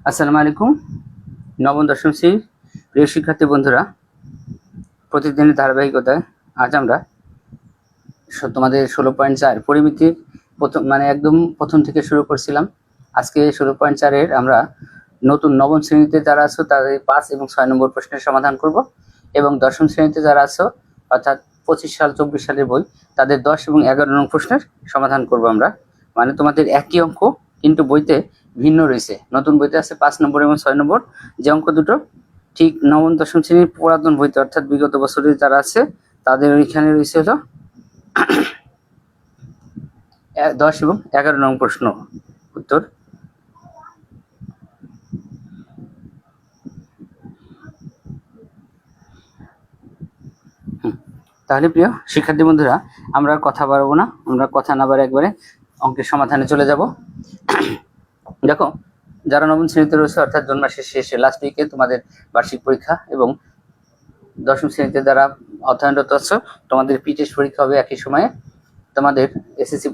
আসসালামু আলাইকুম। নবম দশম শ্রেণীর প্রিয় শিক্ষার্থী বন্ধুরা, প্রতিদিনের ধারাবাহিকতায় আজ আমরা তোমাদের 16.4 পরিমিতির একদম প্রথম থেকে শুরু করছিলাম। আজকে 16.4-এর আমরা নতুন নবম শ্রেণীতে যারা আছো তাদের 5 এবং 6 নম্বর প্রশ্নের সমাধান করব, এবং দশম শ্রেণীতে যারা আছো অর্থাৎ 25 সাল 24 সালের বই তাদের 10 এবং 11 নং প্রশ্নের সমাধান করব আমরা। মানে তোমাদের একই অঙ্ক কিন্তু বইতে ভিন্ন রয়েছে। নতুন বইতে আছে 5 নম্বর এবং 6 নম্বর, যে অঙ্ক দুটো ঠিক নবম দশম শ্রেণীর পুরাতন বইতে অর্থাৎ বিগত বছরের যারা আছে তাদের ওইখানে রয়েছে হলো 10 এবং 11 নং প্রশ্ন উত্তর। তাহলে প্রিয় শিক্ষার্থী বন্ধুরা, আমরা কথা বাড়াবো না, আমরা কথা না বাড়ে একবারে অঙ্কের সমাধানে চলে যাব। দেখো, যারা নবম শ্রেণীতে রয়েছে অর্থাৎ জুন মাসের শেষে লাস্ট উইকে তোমাদের বার্ষিক পরীক্ষা, এবং দশম শ্রেণীতে যারা অধ্যয়নরত আছো তোমাদের টেস্ট পরীক্ষা হবে একই সময়ে। তোমাদের এসএসসি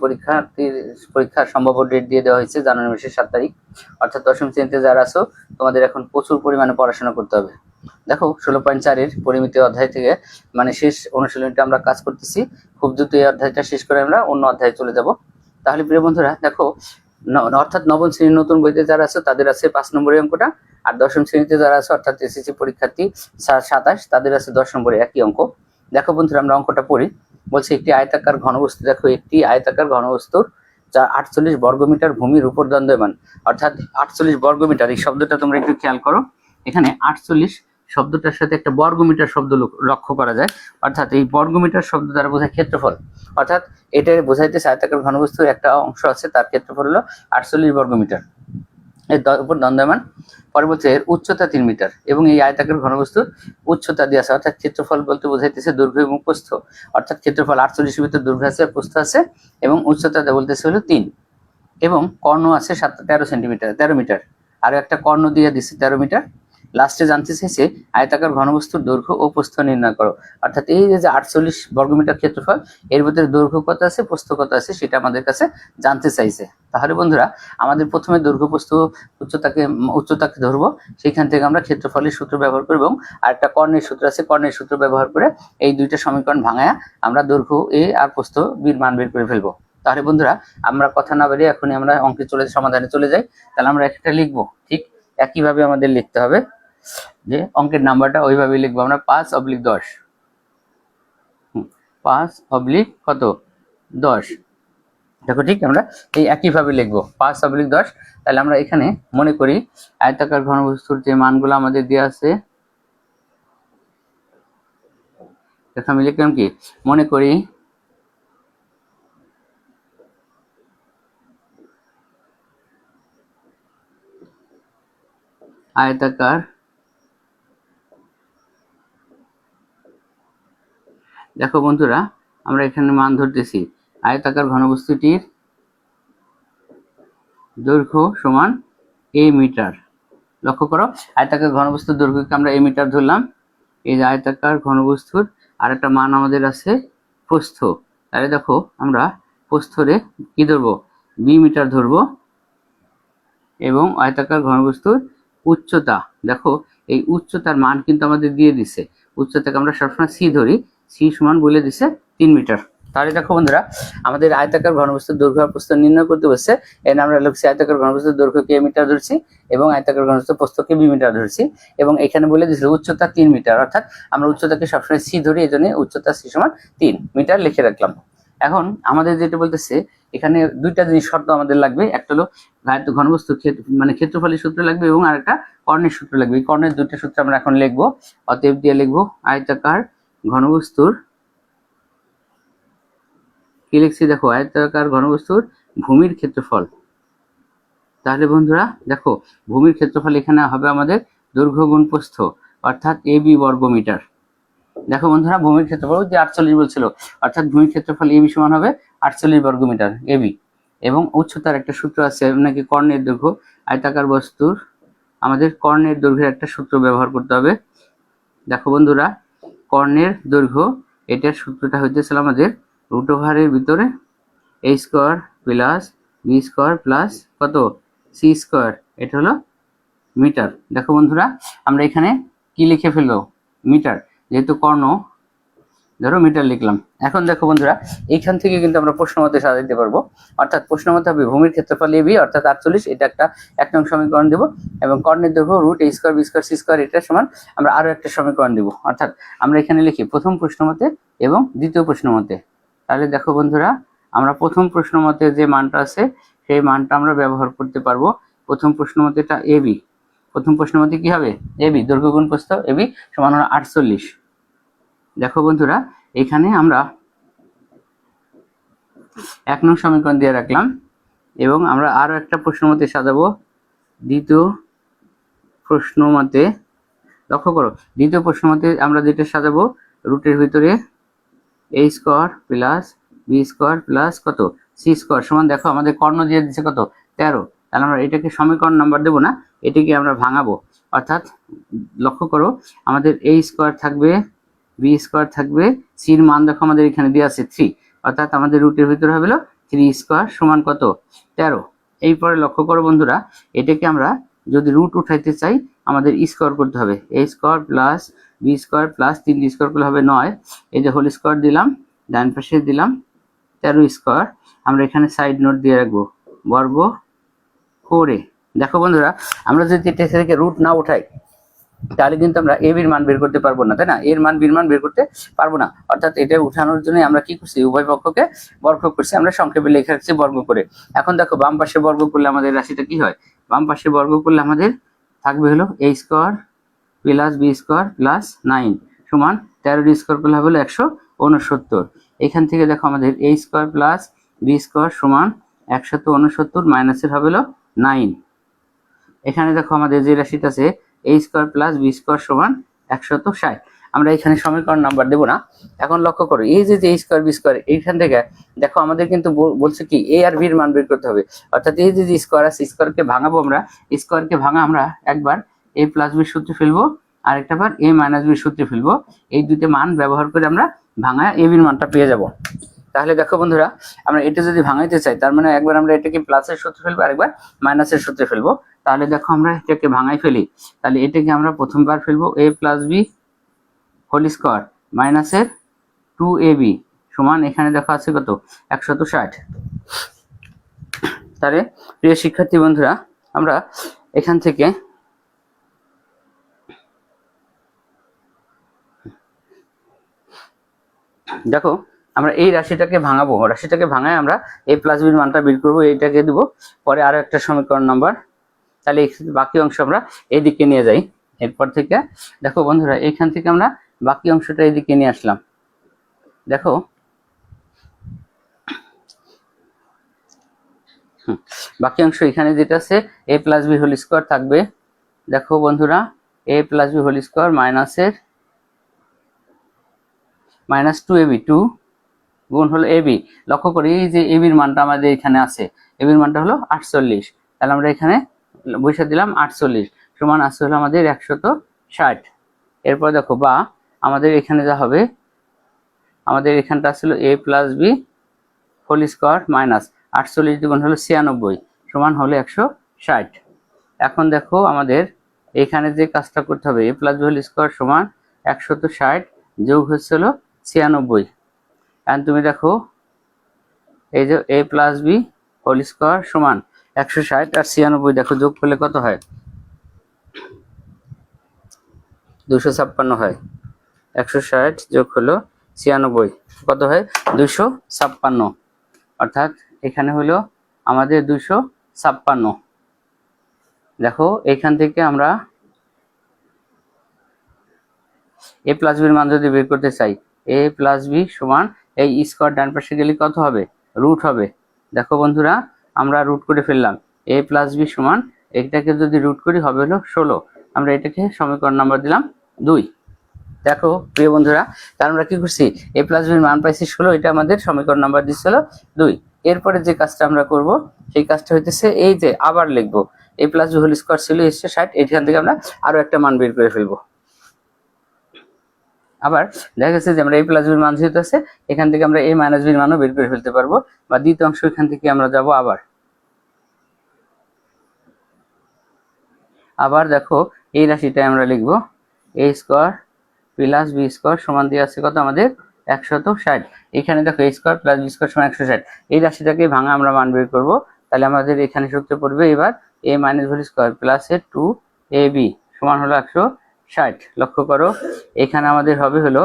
পরীক্ষার সম্ভাব্য ডেট দিয়ে দেওয়া হয়েছে জানুয়ারি মাসের 7 তারিখ। অর্থাৎ দশম শ্রেণীতে যারা আছো তোমাদের এখন প্রচুর পরিমাণে পড়াশোনা করতে হবে। দেখো, 16.4-এর পরিমিতি অধ্যায় থেকে শেষ অনুশীলনটা আমরা কাজ করতেছি। খুব দ্রুত এই অধ্যায়টা শেষ করে আমরা অন্য অধ্যায়ে চলে যাব। তাহলে প্রিয় বন্ধুরা দেখো, অর্থাৎ নবম শ্রেণীর নতুন বইতে যারা আছে তাদের আছে 5 নম্বরের অঙ্কটা, আর দশম শ্রেণীতে যারা আছে অর্থাৎ এসএসসি পরীক্ষার্থী 27 তাদের আছে 10 নম্বরে একই অঙ্ক। দেখো বন্ধুরা, আমরা অঙ্কটা পড়ি। বলছে একটি আয়তাকার ঘনবস্তু, দেখো একটি আয়তাকার ঘনবস্তুর যা 48 বর্গমিটার ভূমির উপর দণ্ডায়মান, অর্থাৎ 48 বর্গমিটার। এই শব্দটা তোমরা একটু খেয়াল করো, এখানে 48 শব্দটার সাথে একটা বর্গমিটার শব্দ লক্ষ্য করা যায়, অর্থাৎ এই বর্গমিটার শব্দ দ্বারা বোঝায় ক্ষেত্রফল। অর্থাৎ এটা বোঝাইতেছে আয়তাকার ঘনবস্তুর একটা অংশ আছে, তার ক্ষেত্রফল হলো 48 বর্গমিটার, এর উপর দণ্ডায়মান। পরবর্তী এর উচ্চতা 3 মিটার, এবং এই আয়তাকার ঘনবস্তুর উচ্চতা দিয়ে আছে, অর্থাৎ ক্ষেত্রফল বলতে বোঝাইতেছে দৈর্ঘ্য এবং প্রস্থ। অর্থাৎ ক্ষেত্রফল 48 ভিতর দৈর্ঘ্য আছে, প্রস্থ আছে, এবং উচ্চতা বলতেছে হলো 3, এবং কর্ণ আছে 13 সেন্টিমিটার, 13 মিটার, আর একটা কর্ণ দিয়ে দিচ্ছে 13 মিটার। লাস্টে জানতে চাইছে আয়তাকার ঘনবস্তুর দৈর্ঘ্য ও প্রস্থ নির্ণয় করো। অর্থাৎ এই যে 48 বর্গমিটার ক্ষেত্রফল, এর ভিতরে দৈর্ঘ্য কত আছে, প্রস্থ কত আছে, সেটা আমাদের কাছে জানতে চাইছে। তাহলে বন্ধুরা, আমাদের প্রথমে দৈর্ঘ্য, প্রস্থ, উচ্চতাকে ধরবো, সেইখান থেকে আমরা ক্ষেত্রফলের সূত্র ব্যবহার করব, এবং আরেকটা কর্ণের সূত্র আছে, কর্ণের সূত্র ব্যবহার করে এই দুইটা সমীকরণ ভাঙায়া আমরা দৈর্ঘ্য এ আর প্রস্থ বির মান বের করে ফেলবো। তাহলে বন্ধুরা, আমরা কথা না বাড়িয়ে এখনই আমরা অঙ্কে সমাধানে চলে যাই। তাহলে আমরা একটা লিখবো, ঠিক একইভাবে আমাদের লিখতে হবে, যে অঙ্কের নাম্বারটা ওইভাবে লিখবো আমরা 5/10, 5/ কত 10। দেখো, ঠিক আমরা এই একইভাবে লিখবো 5/10। তাহলে আমরা এখানে মনে করি আয়তাকার ঘনবস্তুর যে মানগুলো আমাদের দেওয়া আছে, আমি লিখলাম কি, মনে করি আয়তাকার, দেখো বন্ধুরা, আমরা এখানে মান ধরতেছি আয়তাকার ঘনবস্তুটির দৈর্ঘ্য সমান a মিটার। লক্ষ্য করো, আয়তাকার ঘনবস্তুর দৈর্ঘ্যকে আমরা a মিটার ধরলাম। এই যে আয়তাকার ঘনবস্তুর আরেকটা মান আমাদের আছে প্রস্থ। তাহলে দেখো, আমরা প্রস্থরে কি ধরবো, b মিটার ধরবো, এবং আয়তাকার ঘনবস্তুর উচ্চতা, দেখো এই উচ্চতার মান কিন্তু আমাদের দিয়ে দিছে, উচ্চতাকে আমরা সবসময় c ধরি, c সমান বলে দিছে 3 মিটার। তাহলে দেখো বন্ধুরা, আমাদের আয়তাকার ঘনবস্তুর দৈর্ঘ্য আর প্রস্থ নির্ণয় করতে বলছে। এর আমরা লিখছি আয়তাকার ঘনবস্তুর দৈর্ঘ্যকে a মিটার ধরছি, এবং আয়তাকার ঘনবস্তুর প্রস্থকে b মিটার ধরছি, এবং এখানে বলে দিয়েছিল উচ্চতা 3 মিটার। অর্থাৎ আমরা উচ্চতাকে সবসময় c ধরি, এই জন্য উচ্চতা c সমান 3 মিটার লিখে রাখলাম। এখন আমাদের যেটা বলতেছে, এখানে দুইটা জিনিস শর্ত আমাদের লাগবে, একটা হলো ঘনবস্তু ক্ষেত্রফলের সূত্র লাগবে, এবং আরেকটা কর্ণের সূত্র লাগবে। এই কর্ণের দুইটা সূত্র আমরা এখন লিখবো। অতএব দিয়ে লিখবো আয়তাকার ঘনবস্তুর, কি লিখছি দেখো, আয়তাকার ঘনবস্তুর ভূমির ক্ষেত্রফল। তাহলে বন্ধুরা দেখো, ভূমির ক্ষেত্রফল এখানে হবে আমাদের দৈর্ঘ্য গুণ প্রস্থ, অর্থাৎ ab বর্গমিটার। দেখো বন্ধুরা, ভূমির ক্ষেত্রফল যে 48 বলছিল, অর্থাৎ ভূমির ক্ষেত্রফল ab সমান হবে 48 বর্গমিটার ab। এবং উচ্চতার একটা সূত্র আছে নাকি, কর্ণের দৈর্ঘ্য, আয়তাকার বস্তুর আমাদের কর্ণের দৈর্ঘ্যের একটা সূত্র ব্যবহার করতে হবে। দেখো বন্ধুরা, কর্ণের দৈর্ঘ্য, এটার সূত্রটা হইতেছিল আমাদের √এর ভিতরে a² প্লাস b² প্লাস কত c², এটা হলো মিটার। দেখো বন্ধুরা আমরা এখানে কি লিখে ফেলবো, মিটার, যেহেতু কর্ণ ধরো মিটার লিখলাম। এখন দেখো বন্ধুরা এইখান থেকে কিন্তু আমরা প্রশ্ন মতে সাজাইতে পারবো, অর্থাৎ প্রশ্ন মতে হবে ভূমির ক্ষেত্রফল এবি অর্থাৎ 48, এটা একটা 1 নং সমীকরণ দেব, এবং কর্ণের দৈর্ঘ্য root a square B square C square এটা সমান আমরা আরো একটা সমীকরণ দেব, অর্থাৎ আমরা এখানে লিখি প্রথম প্রশ্ন মতে এবং দ্বিতীয় প্রশ্ন মতে। তাহলে দেখো বন্ধুরা আমরা প্রথম প্রশ্ন মতে যে মানটা আছে সেই মানটা আমরা ব্যবহার করতে পারবো। প্রথম প্রশ্ন মতে এটা এবি, প্রথম প্রশ্ন মতে কি হবে, এবি দৈর্ঘ্য গুণ প্রস্থ এবি সমান হলো 48। দেখো বন্ধুরা এখানে আমরা 1 নং সমীকরণ দিয়ে রাখলাম, এবং আমরা আরো একটা প্রশ্ন মতে সাজাবো। দ্বিতীয় প্রশ্ন মতে লক্ষ্য করো, দ্বিতীয় প্রশ্ন মতে আমরা যেটা সাজাবো রুটের ভিতরে a square plus B square plus কত সি স্কয়ার সমান, দেখো আমাদের কর্ণ দিয়ে দিচ্ছে কত 13, তাহলে আমরা এটাকে সমীকরণ নাম্বার দেবো না, এটাকে আমরা ভাঙাবো। অর্থাৎ লক্ষ্য করো আমাদের a স্কয়ার থাকবে, বি স্কয়ার থাকবে, সির মান দেখো আমাদের এখানে দেওয়া আছে 3, অর্থাৎ আমাদের রুটের ভিতরে হবে 3 স্কয়ার সমান কত 13। এরপরে লক্ষ্য করো বন্ধুরা এটাকে আমরা যদি রুট উঠাইতে চাই আমাদের স্কয়ার করতে হবে, a square plus B square plus 3 square করলে হবে 9, এই যে হোল স্কয়ার দিলাম, ডান পাশে দিলাম 13 স্কয়ার, আমরা এখানে সাইড নোট দিয়ে রাখবো বর্গ করে। দেখো বন্ধুরা আমরা যদি এটা থেকে রুট না উঠাই তাহলে কিন্তু আমরা এ বির মান বের করতে পারবো না, তাই না, এর মান বির মান বের করতে পারবো না। অর্থাৎ এটা উঠানোর জন্য আমরা কি করছি, উভয় পক্ষকে বর্গ করছি, আমরা সংক্ষেপে লিখে রাখছি বর্গ করে। এখন দেখো বাম পাশে বর্গ করলে আমাদের রাশিটা কি হয়, বাম পাশে বর্গ করলে আমাদের থাকবে হলো a square plus B square plus 9 সমান 13 স্কয়ার করলে হবে 169। এখান থেকে দেখো আমাদের a square plus B square সমান 169 মাইনাসের হবে 9। এখানে দেখো আমাদের যে রাশিটা আছে a square plus B square সমান 160, আমরা এখানে সমীকরণ নাম্বার দেব না। এখন লক্ষ্য করো এই যে a স্কয়ার বি স্কয়ার এইখান থেকে দেখো আমাদের কিন্তু বলছে কি a আর b এর মান বের করতে হবে, অর্থাৎ এই যে স্কয়ার আছে স্কয়ারকে ভাঙাবো, আমরা স্কয়ারকে ভাঙা আমরা একবার a প্লাস b সূত্রে ফেলবো আর একটা বার a মাইনাস b সূত্রে ফেলবো, এই দুটো মান ব্যবহার করে আমরা ভাঙা a b এর মানটা পেয়ে যাব। তাহলে দেখো বন্ধুরা আমরা এটা যদি ভাঙাইতে চাই তার মানে একবার আমরা এটাকে প্লাসের সূত্রে ফেলবো আরেকবার মাইনাসের সূত্রে ফেলবো। তাহলে দেখো আমরা এটাকে ভাঙাই ফেলি, তাহলে এটাকে আমরা প্রথমবার ফেলবো a plus B whole square মাইনাসের 2ab সমান, এখানে দেখো আছে কত 160। তাহলে প্রিয় শিক্ষার্থী বন্ধুরা আমরা এখান থেকে দেখো আমরা এই রাশিটাকে ভাঙাবো, রাশিটাকে ভাঙায় আমরা a প্লাস বির মানটা বের করবো, এইটাকে দিব পরে আরো একটা সমীকরণ নাম্বার। তাহলে বাকি অংশ আমরা এইদিকে নিয়ে যাই। এরপর থেকে দেখো বন্ধুরা এখান থেকে আমরা বাকি অংশটা এইদিকে নিয়ে আসলাম। দেখো বাকি অংশ এখানে যেটা আছে a plus B whole square থাকবে, দেখো বন্ধুরা a plus B whole square মাইনাসের মাইনাস 2ab 2 গুণ হলো ab। লক্ষ্য করি এই যে ab এর মানটা আমাদের এখানে আছে, ab এর মানটা হলো 48, তাহলে আমরা এখানে বসিয়ে দিলাম 48 সমান আছে হলো আমাদের 160। এরপর দেখো বা আমাদের এখানে যা হবে আমাদের এখানটা ছিল a plus B whole square minus 48 দ্বিগুণ হলো 96 সমান হলো 160। এখন দেখো আমাদের এখানে যে কাজটা করতে হবে a plus B whole square সমান 160 যোগ হচ্ছিল 96। এখন তুমি দেখো এই যে a plus B whole square সমান 160 আর 96 দেখো যোগ করলে কত হয় 256 হয়, 160 যোগ হলো 96 কত হয় 256, অর্থাৎ এখানে হলো আমাদের 256। দেখো এখান থেকে আমরা a প্লাস বির মান যদি বের করতে চাই a প্লাস বি সমান এই স্কয়ার ডান পাশে গেলে কত হবে রুট হবে। দেখো বন্ধুরা আমরা রুট করে ফেললাম, a প্লাস বি সমান এটাকে যদি রুট করি হবে হলো 16, আমরা এটাকে সমীকরণ নাম্বার দিলাম 2। দেখো প্রিয় বন্ধুরা তার আমরা কি করছি a প্লাস বির মান পাইছি 16, এটা আমাদের সমীকরণ নাম্বার দিচ্ছিল 2। এরপরে যে কাজটা আমরা করব সেই কাজটা হইতেছে এই যে আবার লিখবো a plus B whole square ছিল 160, এখান থেকে আমরা আরো একটা মান বের করে ফেলবো। আবার দেখা গেছে যে আমরা a প্লাস বির মান যেহেতু আছে এখান থেকে আমরা a মাইনাস বির মানও বের করে ফেলতে পারবো, বা দ্বিতীয় অংশ এখান থেকে আমরা যাব আবার দেখো এই রাশিটা আমরা লিখব এ স্কোয়ার প্লাস বি স্কোয়ার সমান দিয়ে আছে কত আমাদের 160। এখানে দেখো এ স্কোয়ার প্লাস বি স্কোয়ার সমান 160, এই রাশিটাকে ভাঙা আমরা মান বের করবো। তাহলে আমাদের এখানে সূত্র পড়বে এবার এ মাইনাস হোল স্কোয়ার প্লাস এ 2ab সমান হলো 160। লক্ষ্য করো এখানে আমাদের হবে হলো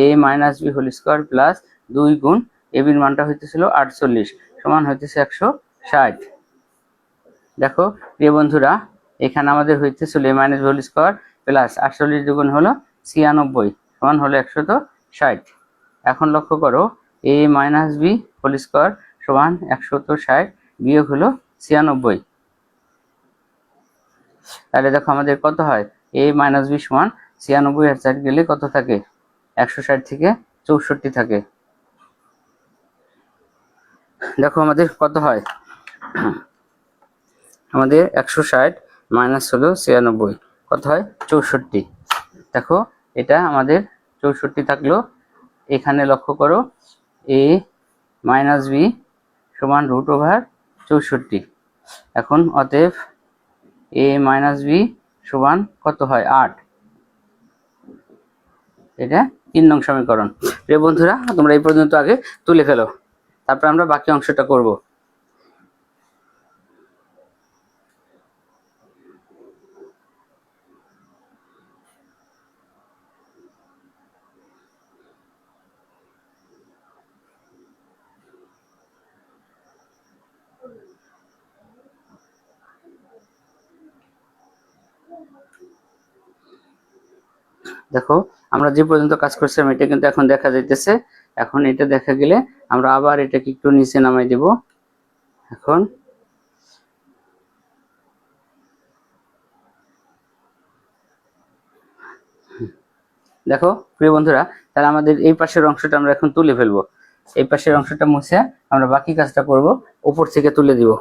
A minus B whole square plus 2 গুণ এবির মানটা হইতেছিল 48 সমান হইতেছে 160। দেখো প্রিয় বন্ধুরা এখানে আমাদের হইতেছিল A minus B whole square plus 48 দুগুণ হলো 96 সমান হলো 160। এখন লক্ষ্য করো এ মাইনাস বি হোল স্কোয়ার সমান 160 বিয়োগ হলো 96। তাহলে দেখো আমাদের কত হয় এ মাইনাস বি সমান 96 এর 4 গেলে কত থাকে 160 থেকে 64 থাকে। দেখো আমাদের কত হয় আমাদের 160 মাইনাস হলো 96 কত হয় 64। দেখো এটা আমাদের 64 থাকলো। এখানে লক্ষ্য করো এ মাইনাস বি সমান √64। এখন অতএব এ মাইনাস বি সমান কত হয় 8। এটা 3 নং সমীকরণ। প্রিয় বন্ধুরা তোমরা এই পর্যন্ত আগে তুলে ফেলো, তারপর আমরা বাকি অংশটা করব। দেখো আমরা যে পর্যন্ত কাজ করছিলাম এটা কিন্তু এখন দেখা যাইতেছে। এখন এটা দেখা গেলে আমরা আবার এটাকে একটু নিচে নামাই দেব। এখন দেখো প্রিয় বন্ধুরা তাহলে আমাদের এই পাশের অংশটা আমরা এখন তুলে ফেলবো। এই পাশের অংশটা মুছে আমরা বাকি কাজটা করব, উপর থেকে তুলে দিব।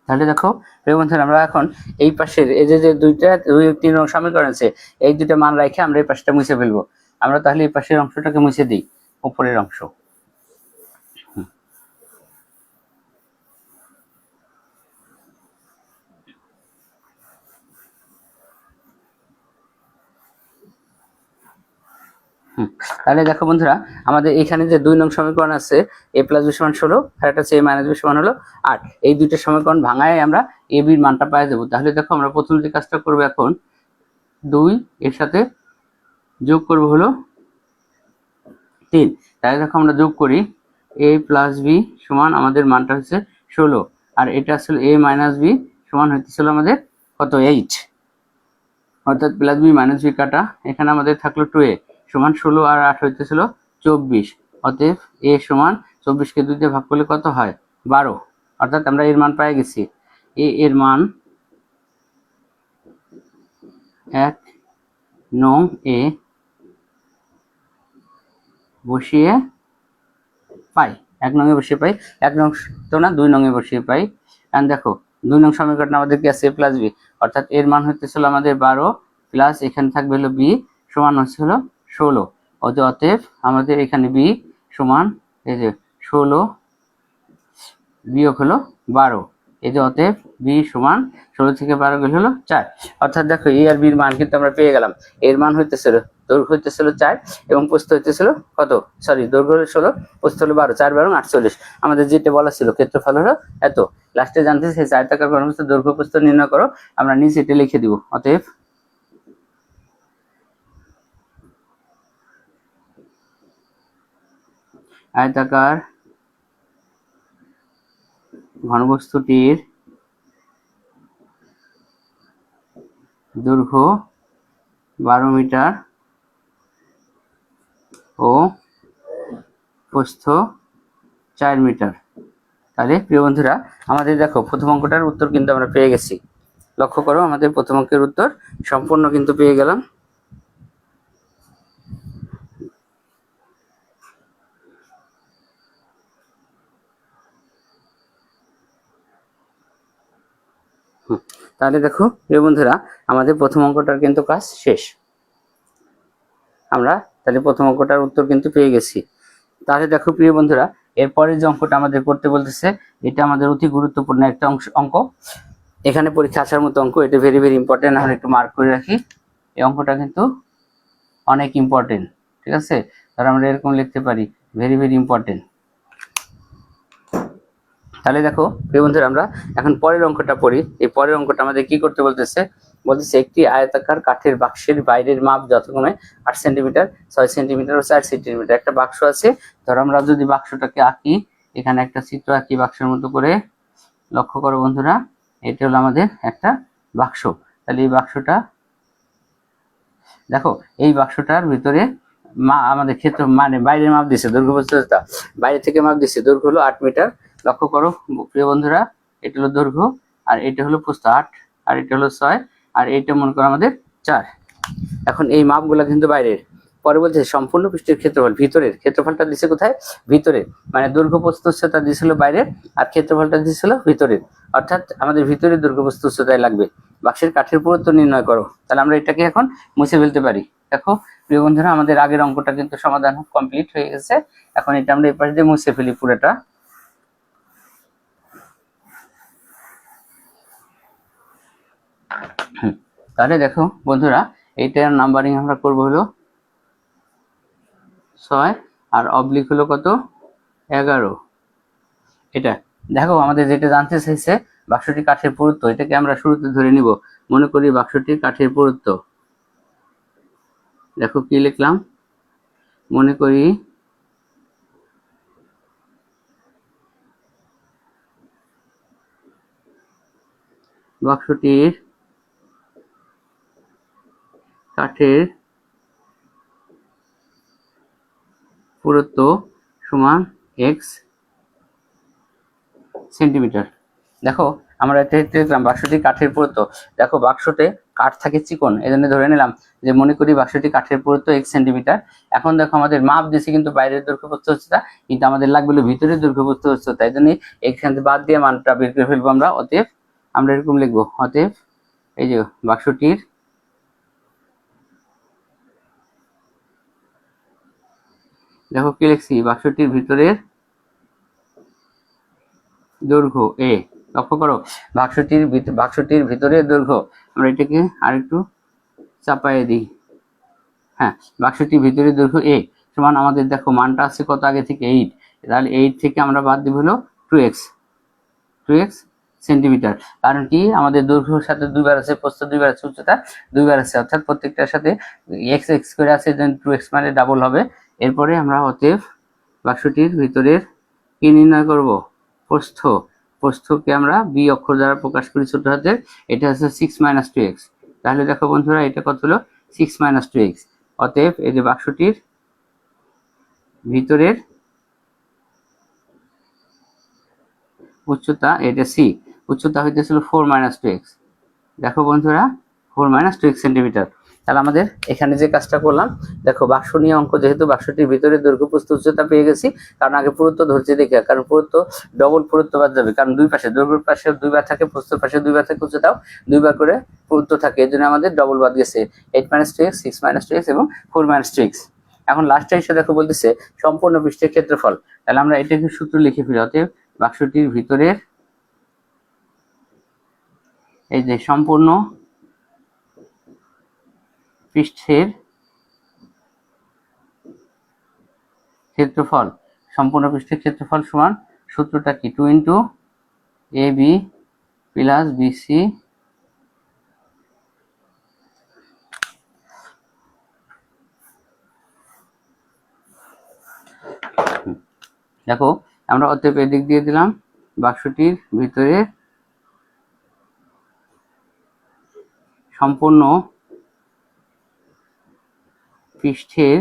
তাহলে দেখো প্রিয় বন্ধুরা আমরা এখন এই পাশের এই যে দুইটা 3 নং সমীকরণ আছে এই দুইটা মান রেখে আমরা এই পাশটা মুছে ফেলবো। আমরা তাহলে এই পাশের অংশটাকে মুছে দিই, উপরের অংশ। তাহলে দেখো বন্ধুরা আমাদের এখানে যে 2 নং সমীকরণ আছে a প্লাস b সমান 16 আর একটা আছে a মাইনাস b সমান হলো 8, এই দুইটা সমীকরণ ভাঙায় আমরা a b এর মানটা পাই দেব। তাহলে দেখো আমরা প্রথম যে কাজটা করব এখন 2 এর সাথে যোগ করব হলো 3। তাহলে দেখো আমরা যোগ করি a প্লাস b সমান আমাদের মানটা হচ্ছে 16 আর এটা আসলে a মাইনাস b সমান হইতেছিল আমাদের কত 8, অর্থাৎ প্লাস b মাইনাস b কাটা এখানে আমাদের থাকলো 2a সমান 16 আর 8 হইতেছিল 24। অতএব a সমান 24 কে 2 দিয়ে ভাগ করলে কত হয় 12, অর্থাৎ আমরা এর মান পেয়ে গেছি। a এর মান 1 নং এ বসিয়ে পাই, 1 নং এ বসিয়ে পাই, 1 নং তো না 2 নং এ বসিয়ে পাই। কারণ দেখো 2 নং সমীকরণ আমাদের কি আছে a প্লাস b, অর্থাৎ এর মান হইতেছিল আমাদের 12 প্লাস এখানে থাকবে হলো b সমান হচ্ছিল 16। অতএব আমাদের এখানে b সমান এই যে 16 বিয়োগ হলো 12, এই যে অতএব b সমান 16 থেকে 12 গেলে হলো 4। অর্থাৎ দেখো a আর b এর মান কিন্তু আমরা পেয়ে গেলাম। এর মান হইতেছিল দৈর্ঘ্য হইতেছিল 4 এবং প্রস্থ হইতেছিল কত, সরি দৈর্ঘ্য হলো 16 প্রস্থ হলো 12, 4 12 48। আমাদের যেটা বলা ছিল ক্ষেত্রফল হলো এত। লাস্টে জানতে সেই আয়তাকার ঘনবস্তুর দৈর্ঘ্য প্রস্থ নির্ণয় করো, আমরা নিচে এটা লিখে দিব। অতএব আয়তাকার ঘনবস্তুটির দৈর্ঘ্য 12 মিটার ও প্রস্থ 4 মিটার। তাহলে প্রিয় বন্ধুরা আমাদের দেখো প্রথম অঙ্কটার উত্তর কিন্তু আমরা পেয়ে গেছি। লক্ষ্য করো আমাদের প্রথম অঙ্কের উত্তর সম্পূর্ণ কিন্তু পেয়ে গেলাম। তাহলে দেখো প্রিয় বন্ধুরা, আমাদের প্রথম অঙ্কটার কিন্তু কাজ শেষ। আমরা তাহলে প্রথম অঙ্কটার উত্তর কিন্তু পেয়ে গেছি। তাহলে দেখো প্রিয় বন্ধুরা, এরপরে যে অঙ্কটা আমাদের করতে বলতেছে, এটা আমাদের অতি গুরুত্বপূর্ণ একটা অঙ্ক। এখানে পরীক্ষা আসার মতো অঙ্ক, এটা ভেরি ভেরি ইম্পর্টেন্ট। আমরা একটু মার্ক করে রাখি। এই অঙ্কটা কিন্তু অনেক ইম্পর্টেন্ট, ঠিক আছে? তাহলে আমরা এরকম লিখতে পারি, ভেরি ভেরি ইম্পর্টেন্ট। তাহলে দেখো প্রিয় বন্ধুরা, আমরা এখন পরের অঙ্কটা পড়ি। এই পরের অঙ্কটা আমাদের কি করতে বলতেছে? একটি আয়তাকার কাঠের বাক্সের বাইরের মাপ যথাক্রমে 8 সেন্টিমিটার, 6 সেন্টিমিটার ও 4 সেন্টিমিটার। একটা বাক্স আছে। ধরো আমরা যদি বাক্সটাকে আঁকি, এখানে একটা চিত্র আঁকি বাক্সের মতো করে। লক্ষ্য করো বন্ধুরা, এটা হলো আমাদের একটা বাক্স। তাহলে এই বাক্সটা দেখো, এই বাক্সটার ভিতরে আমাদের ক্ষেত্র মানে বাইরের মাপ দিচ্ছে, দৈর্ঘ্য প্রস্থতা বাইরে থেকে মাপ দিচ্ছে। দৈর্ঘ্য হলো 8 মিটার। লক্ষ্য করো প্রিয় বন্ধুরা, এটা হলো দৈর্ঘ্য, আর এটা হলো প্রস্থ 8, আর এটা হলো 6, আর এটা মনে করো আমাদের 4। এখন এই মাপগুলো কিন্তু বাইরের। পরে বলছে সম্পূর্ণ পৃষ্ঠের ক্ষেত্রফল ভিতরের। ক্ষেত্রফলটা দিচ্ছে কোথায়? ভিতরে। মানে দৈর্ঘ্য প্রস্থ উচ্চতা দিয়েছিল বাইরের, আর ক্ষেত্রফলটা দিয়েছিল ভিতরের। অর্থাৎ আমাদের ভিতরে দৈর্ঘ্য প্রস্থ উচ্চতায় লাগবে। বাক্সের কাঠের পুরুত্ব নির্ণয় করো। তাহলে আমরা এটাকে এখন মুছে ফেলতে পারি। দেখো প্রিয় বন্ধুরা, আমাদের আগের অঙ্কটা কিন্তু সমাধান কমপ্লিট হয়ে গেছে। এখন এটা আমরা এই পাশ দিয়ে মুছে ফেলি পুরোটা। তাহলে দেখো বন্ধুরা, এইটার নাম্বারিং আমরা করবো হলো 6, আর অবলিক হলো কত? 11। এটা দেখো আমাদের যেটা জানতে চাইছে, বাক্সটি কাঠের পুরুত্ব, এটাকে আমরা শুরুতে ধরে নিব। মনে করি বাক্সটি কাঠের পুরুত্ব। দেখো কি লিখলাম, মনে করি বাক্সটির কাঠের পুরুত্ব সমান x সেন্টিমিটার। দেখো আমরা এটা দেখলাম বাক্সটি কাঠের পুরুত্ব। দেখো বাক্সতে কাঠ থাকে চিকন, এই জন্য ধরে নিলাম যে মনে করি বাক্সটি কাঠের পুরুত্ব x সেন্টিমিটার। এখন দেখো আমাদের মাপ দিয়েছে কিন্তু বাইরের দৈর্ঘ্য প্রস্থ উচ্চতা, কিন্তু আমাদের লাগবে ভিতরের দৈর্ঘ্য প্রস্থ উচ্চতা। এই জন্য এখান থেকে বাদ দিয়ে মানটা বের করে ফেলবো আমরা। অতএব আমরা এরকম লিখবো, অতএব এই যে বাক্সটির দেখো কি লিখছি, বাক্সটির ভিতরের দৈর্ঘ্য a। লক্ষ্য করো বাক্সটির ভিতরের দৈর্ঘ্য, আমরা এটাকে আরেকটু চাপায়ে দিই। হ্যাঁ, বাক্সটির ভিতরের দৈর্ঘ্য a সমান আমাদের দেখো মানটা আছে কত আগে থেকে 8। তাহলে 8 থেকে আমরা বাদ দিব হলো 2x সেন্টিমিটার। কারণ কি, আমাদের দৈর্ঘ্যের সাথে দুইবার আছে, প্রস্থ দুইবার আছে, উচ্চতা দুইবার আছে, অর্থাৎ প্রত্যেকটার সাথে x করে আছে, 2x মানে ডাবল হবে। এরপরে আমরা অতএব বাক্সটির ভিতরের কি নির্ণয় করব? প্রস্থকে আমরা b অক্ষর দ্বারা প্রকাশ করি ছোট হাতের। এটা হচ্ছে 6 - 2x। তাহলে দেখো বন্ধুরা, এটা কত হলো? 6 - 2x। অতএব এই যে বাক্সটির ভিতরের উচ্চতা, এটা c, উচ্চতা হইতেছিল 4 - 2x। দেখো বন্ধুরা, 4 - 2x সেন্টিমিটার। তাহলে আমাদের এখানে যে কাজটা করলাম, দেখো বাক্স নিয়ে অঙ্ক, যেহেতু বাক্সটির ভিতরে দৈর্ঘ্য প্রস্থ উচ্চতা পেয়ে গেছি, কারণ আগে পুরুত্ব ধরছি দেখে, কারণ পুরুত্ব ডবল পুরুত্ব বাদ যাবে, কারণ দুই পাশে দৈর্ঘ্যের পাশে দুইবার থাকে, প্রস্থের পাশে দুইবার থাকে, উচ্চতাও দুইবার করে পুরুত্ব থাকে। এই জন্য আমাদের ডবল বাদ গেছে, 8 - 2x, 6 - 2x এবং 4 - 2x। এখন লাস্টে এসে দেখো বলতেছে সম্পূর্ণ পৃষ্ঠের ক্ষেত্রফল। তাহলে আমরা এটাকে সূত্র লিখে ফেলি। অতএব বাক্সটির ভিতরের এই যে সম্পূর্ণ পৃষ্ঠের ক্ষেত্রফল, সম্পূর্ণ পৃষ্ঠের ক্ষেত্রফল সমান, সূত্রটা কি? 2 × AB + BC দেখো আমরা অতএব এদিক দিয়ে দিলাম বাক্সটির ভিতরে সম্পূর্ণ পৃষ্ঠের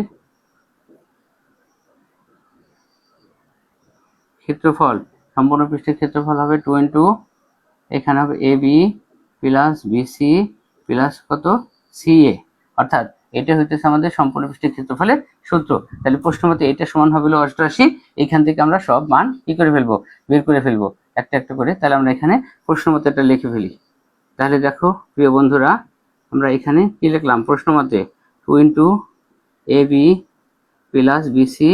ক্ষেত্রফল, সম্পূর্ণ পৃষ্ঠের ক্ষেত্রফল হবে 2 × এখানে হবে AB প্লাস বিসি প্লাস কত সিএ, অর্থাৎ এটা হইতেছে আমাদের সম্পূর্ণ পৃষ্ঠের ক্ষেত্রফলের সূত্র। তাহলে প্রশ্নমতে এটা সমান হবে হলো 88। এখান থেকে আমরা সব মান কি করে ফেলবো, বের করে ফেলবো একটা একটা করে। তাহলে আমরা এখানে প্রশ্নমতে এটা লিখে ফেলি। তাহলে দেখো প্রিয় বন্ধুরা, আমরা এখানে কি লিখলাম, প্রশ্নমতে 2 into A B plus BC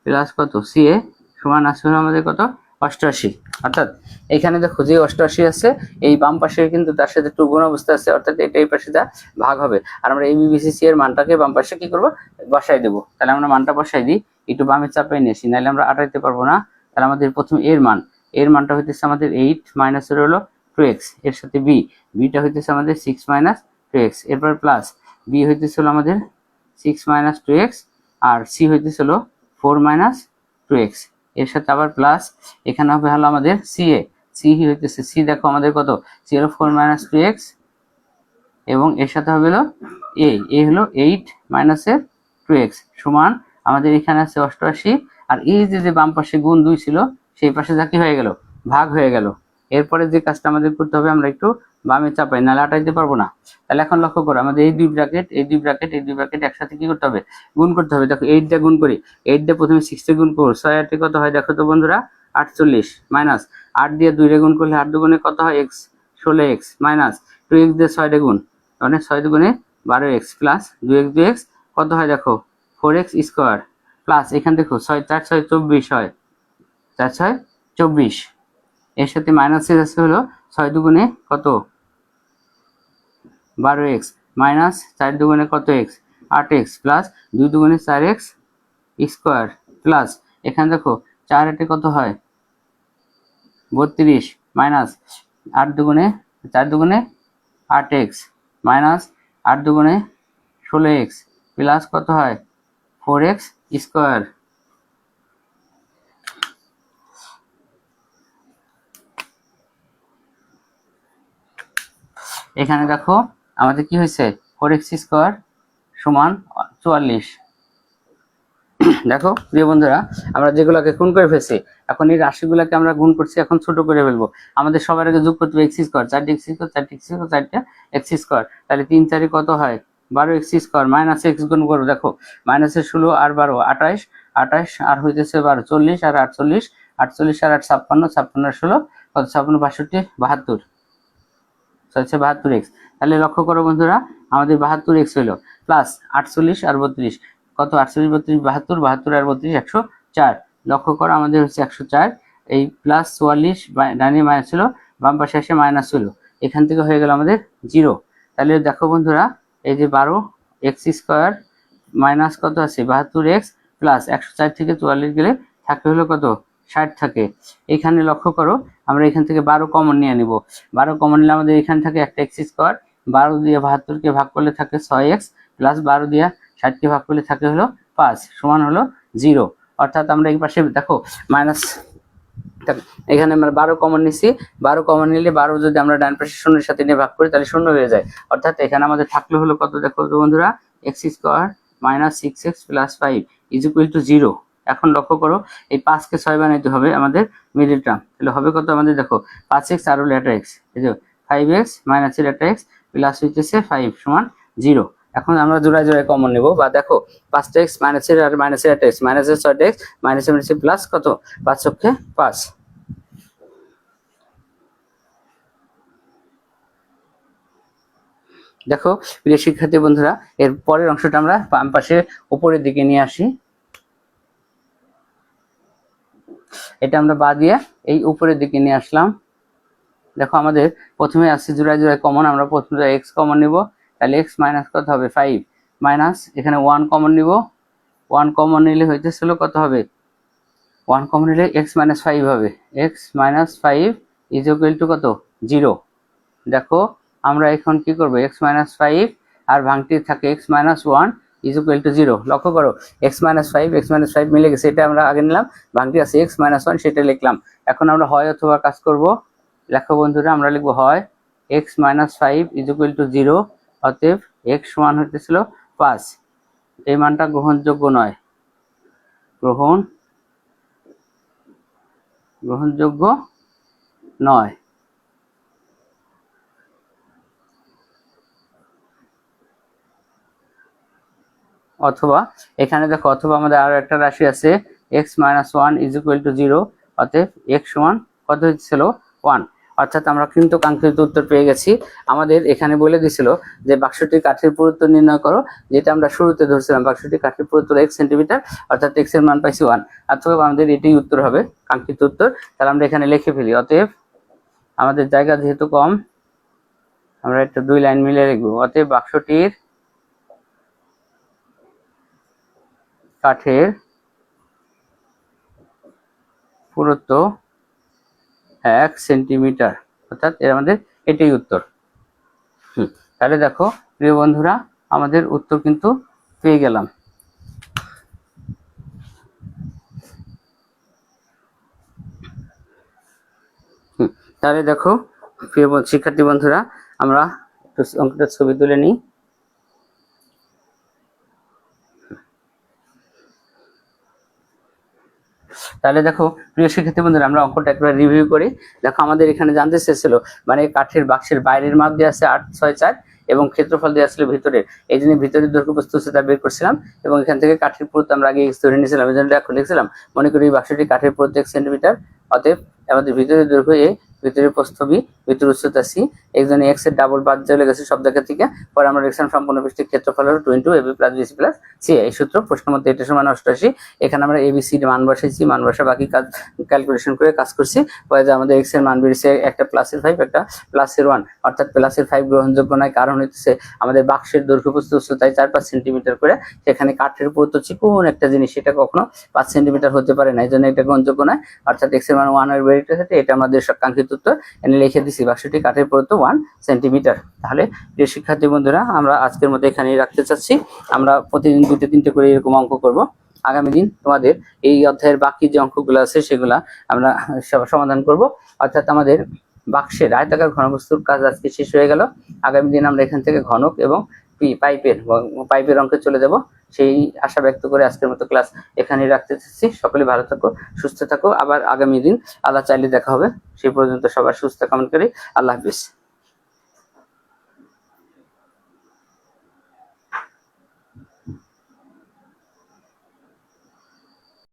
plus কত সিএ সমান আসলে আমাদের কত 88। অর্থাৎ এখানে দেখো যে 88 আছে এই বাম পাশে কিন্তু তার সাথে একটু গুণ অবস্থা আছে, অর্থাৎ এটা এই পাশে যা ভাগ হবে। আর আমরা এই বিবিসি এর মানটাকে বাম পাশে কি করব, বসাই দেবো। তাহলে আমরা মানটা বসাই দিই, একটু বামে চাপাই নিয়েছি, নাহলে আমরা আটাইতে পারবো না। তাহলে আমাদের প্রথম এর মানটা হইতেছে আমাদের 8 মাইনাস হলো 2x, এর সাথে বিটা হইতেছে আমাদের 6 মাইনাস 2x, এরপর প্লাস বি হইতেছে হলো আমাদের 6 মাইনাস 2x, আর সি হইতেছে হলো 4 মাইনাস 2x, এর সাথে আবার প্লাস এখানে হবে হলো আমাদের সি হইতেছে সি, দেখো আমাদের কত 4 মাইনাস 2x, এবং এর সাথে হবে হলো এ হলো 8 মাইনাসের 2x সমান আমাদের এখানে আছে 88। আর এই যে বাম পাশে গুণ 2 ছিল সেই পাশে যা কি হয়ে গেল, ভাগ হয়ে গেল। এরপরে যে কাজটা আমাদের করতে হবে, আমরা একটু বামে চাপাই, নাহলে আটাইতে পারবো না। তাহলে এখন লক্ষ্য করো, আমাদের এই দুই ব্র্যাকেট একসাথে কি করতে হবে, গুণ করতে হবে। দেখো 8 দিয়ে গুণ করি, 8 দিয়ে প্রথমে 6 দিয়ে গুণ করবো, 6 8 কত হয় দেখো তো বন্ধুরা 48, মাইনাস 8 দিয়ে 2 রে গুণ করলে 8 দুগুণে কত হয় x 16x, মাইনাস 2x দিয়ে 6 রে গুণ, মানে 6 দুগুণে 12x, প্লাস 2x কত হয় দেখো 4x স্কোয়ার, প্লাস এখান দেখো 6 4 6 24 হয়, 4 6 24, এর সাথে মাইনাসের আছে হলো 6 দুগুণে কত 12x, মাইনাস 4 দুগুণে কত x 8x, প্লাস 2 দুগুণে 4x স্কোয়ার, প্লাস এখানে দেখো 4 8 কত হয় 32, মাইনাস 4 দুগুণে 8x, মাইনাস 8 দুগুণে 16x, প্লাস কত হয় 4x স্কোয়ার। এখানে দেখো আমাদের কি হয়েছে 4x স্কোয়ার সমান 44। দেখো প্রিয় বন্ধুরা, আমরা যেগুলোকে গুণ করে ফেলছি, এখন এই রাশিগুলোকে আমরা গুণ করছি, এখন ছোট করে ফেলবো। আমাদের সবার আগে যোগ করতে হবে x square, 4x square 4x square 4টা এক্স স্কোয়ার, তাহলে 3 4 কত হয় 12x স্কোয়ার, মাইনাস এক্স গুণ করবো, দেখো মাইনাসের 16 আর 12 28, 28 আর হইতেছে 12 40 আর 48, 48 আর 8 56, 56 আর 16 কত 56 62 72, 72x। তাহলে লক্ষ্য করো বন্ধুরা, আমাদের 72x হলো, প্লাস 48 আর 32 কত 48 32 72, 72 আর 32 104। লক্ষ্য করো আমাদের হচ্ছে 104, এই প্লাস 44 ডানে মাইনাস ছিল, বাম পাশে এসে মাইনাস হলো, এখান থেকে হয়ে গেল আমাদের 0। তাহলে দেখো বন্ধুরা, এই যে 12x স্কোয়ার মাইনাস কত আছে 72x, প্লাস 104 থেকে 44 গেলে থাকে হলো কত 60 থাকে। এখানে লক্ষ্য করো, আমরা এখান থেকে 12 কমন নিয়ে নিব, 12 কমন নিলে আমাদের এখানে থাকে একটা এক্স স্কোয়ার, 12 দিয়ে 72কে ভাগ করলে থাকে 6x, প্লাস 12 দিয়ে 60কে ভাগ করলে থাকে হলো 5 সমান হলো 0। অর্থাৎ আমরা এই পাশে দেখো মাইনাস, এখানে আমরা 12 কমন নিছি, 12 কমন নিলে 12 যদি আমরা ডান পাশে শূন্যের সাথে নিয়ে ভাগ করি তাহলে শূন্য হয়ে যায়। অর্থাৎ এখানে আমাদের থাকলে হলো কত দেখো তো বন্ধুরা, x square minus 6x plus 5 is equal to 0। এখন লক্ষ্য করো, এই 5কে 6 বানাইতে হবে আমাদের মিডল টার্ম, তাহলে হবে কত আমাদের দেখো 5x আর হলো এটা x, এই যে 5x মাইনাস এটা x প্লাস হইতেছে 5 সমান 0। এখন আমরা জোড়ায় জোড়ায় কমন নেব, বা দেখো 5x মাইনাসের আর মাইনাসের এটা x, মাইনাসের 6x মাইনাসের মাইনাসের প্লাস কত 5 6 5। দেখো প্রিয় শিক্ষার্থী বন্ধুরা, এর পরের অংশটা আমরা বাম পাশে উপরের দিকে নিয়ে আসি, এটা আমরা বাদ দিয়ে এই উপরের দিকে নিয়ে আসলাম। দেখো আমাদের প্রথমে আসছে জোড়ায় জোড়ায় কমন, আমরা প্রথমে এক্স কমন নিব, তাহলে এক্স মাইনাস কত হবে 5, মাইনাস এখানে 1 কমন নিব, 1 কমন নিলে হইতেছিল কত হবে 1 কমন নিলে এক্স মাইনাস 5 হবে, x minus 5 is equal to কত 0। দেখো আমরা এখন কি করব, এক্স মাইনাস 5 আর ভাঙটি থাকে x minus 1 is equal to 0। লক্ষ্য করো এক্স মাইনাস 5 মিলে গেছে, এটা আমরা আগে নিলাম, ভাঙটি আছে এক্স মাইনাস 1 সেটা লিখলাম। এখন আমরা হয় অথবা কাজ করব, লেখো বন্ধুরা, আমরা লিখবো হয় x minus 5 is equal to 0, অতএব এক্স সমান হইতেছিল 5। এই মানটা গ্রহণযোগ্য নয়, গ্রহণযোগ্য নয়। অথবা এখানে দেখো অথবা আমাদের আরো একটা রাশি আছে x - 1 = 0, অতএব x সমান কত হচ্ছিল 1। অর্থাৎ আমরা কিন্তু কাঙ্ক্ষিত উত্তর পেয়ে গেছি। আমাদের এখানে বলে দিছিল যে বাক্সটির কাঠের পুরুত্ব নির্ণয় করো, যেটা আমরা শুরুতে ধরছিলাম বাক্সটির কাঠের পুরুত্ব x সেন্টিমিটার, অর্থাৎ x এর মান পাইছি 1। অথবা আমাদের এটাই উত্তর হবে, কাঙ্ক্ষিত উত্তর। তাহলে আমরা এখানে লিখে ফেলি, অতএব আমাদের জায়গা যেহেতু কম আমরা একটা 2 লাইন মিলে লিখবো, অতএব বাক্সটির কাঠের পুরুত্ব 1 সেন্টিমিটার, অর্থাৎ এর আমাদের এটাই উত্তর। তাহলে দেখো প্রিয় বন্ধুরা, আমাদের উত্তর কিন্তু পেয়ে গেলাম। তাহলে দেখো প্রিয় শিক্ষার্থী বন্ধুরা, আমরা অঙ্কটা ছবি তুলে নিই। তাহলে দেখো প্রিয় শিক্ষার্থী বন্ধুরা, আমরা অঙ্কটা একবার রিভিউ করি। দেখো আমাদের এখানে জানতে চেয়েছিল মানে কাঠের বাক্সের বাইরের মাপ দিয়ে আছে 8, 6, 4 এবং ক্ষেত্রফল দিয়ে আসলে ভিতরের, এই জন্য ভিতরের দৈর্ঘ্য প্রস্থ উচ্চতা বের করছিলাম এবং এখান থেকে কাঠের পুরুত্ব আমরা আগে x ধরে নিয়েছিলাম, এই জন্য এখন লিখছিলাম মনে করি এই বাক্সটি কাঠের পুরুত্ব 1 সেন্টিমিটার, অতএব আমাদের ভিতরের দৈর্ঘ্য a, ভিতরের প্রস্থ b, ভিতরের উচ্চতা c, এই জন্য x এর ডাবল বাদ চলে গেছে সব জায়গা থেকে। পরে আমরা লিখছিলাম সম্পূর্ণ পৃষ্ঠের ক্ষেত্রফল হলো 2 ab + bc + ca, এই সূত্র প্রশ্ন মতে এটা সমান 88। এখানে আমরা abc এর মান বসাইছি, মান বসা বাকি কাজ ক্যালকুলেশন করে কাজ করছি। পরে যে আমাদের x এর মান বেরিয়েছে একটা +5 একটা +1, অর্থাৎ +5 গ্রহণযোগ্য নয়, কারণ হচ্ছে আমাদের বাক্সের দৈর্ঘ্য প্রস্থ উচ্চতায় 4-5 সেন্টিমিটার করে, সেখানে কাঠের পুরুত্ব চিকন একটা জিনিস, সেটা কখনো 5 সেন্টিমিটার হতে পারে না, এই জন্য এটা গ্রহণযোগ্য নয়। অর্থাৎ x এর মান 1 এর বেরিয়ে গেছে, এটা আমাদের কাঙ্ক্ষিত উত্তর। এনে লিখে দিছি বাক্সটি কাঠের পুরুত্ব 1 সেন্টিমিটার। তাহলে প্রিয় শিক্ষার্থী বন্ধুরা, আমরা আজকের মতো এখানেই রাখতে চাচ্ছি। আমরা প্রতিদিন 2-3টে করে এরকম অঙ্ক করব। আগামী দিন তোমাদের এই অধ্যায়ের বাকি যে অঙ্কগুলো আছে সেগুলা আমরা সমাধান করব। অর্থাৎ আমাদের বাক্সের আয়তাকার ঘনবস্তুর কাজ আজকে শেষ হয়ে গেল। আগামী দিন আমরা এখান থেকে ঘনক এবং পাইপের অঙ্কে চলে যাব। সেই আশা ব্যক্ত করে আজকের মতো ক্লাস এখানেই রাখতে চাচ্ছি। সকলে ভালো থাকো, সুস্থ থাকো। আবার আগামী দিন আল্লাহ চাইলে দেখা হবে। সেই পর্যন্ত সবার সুস্থ কামনা করি। আল্লাহ হাফিজ।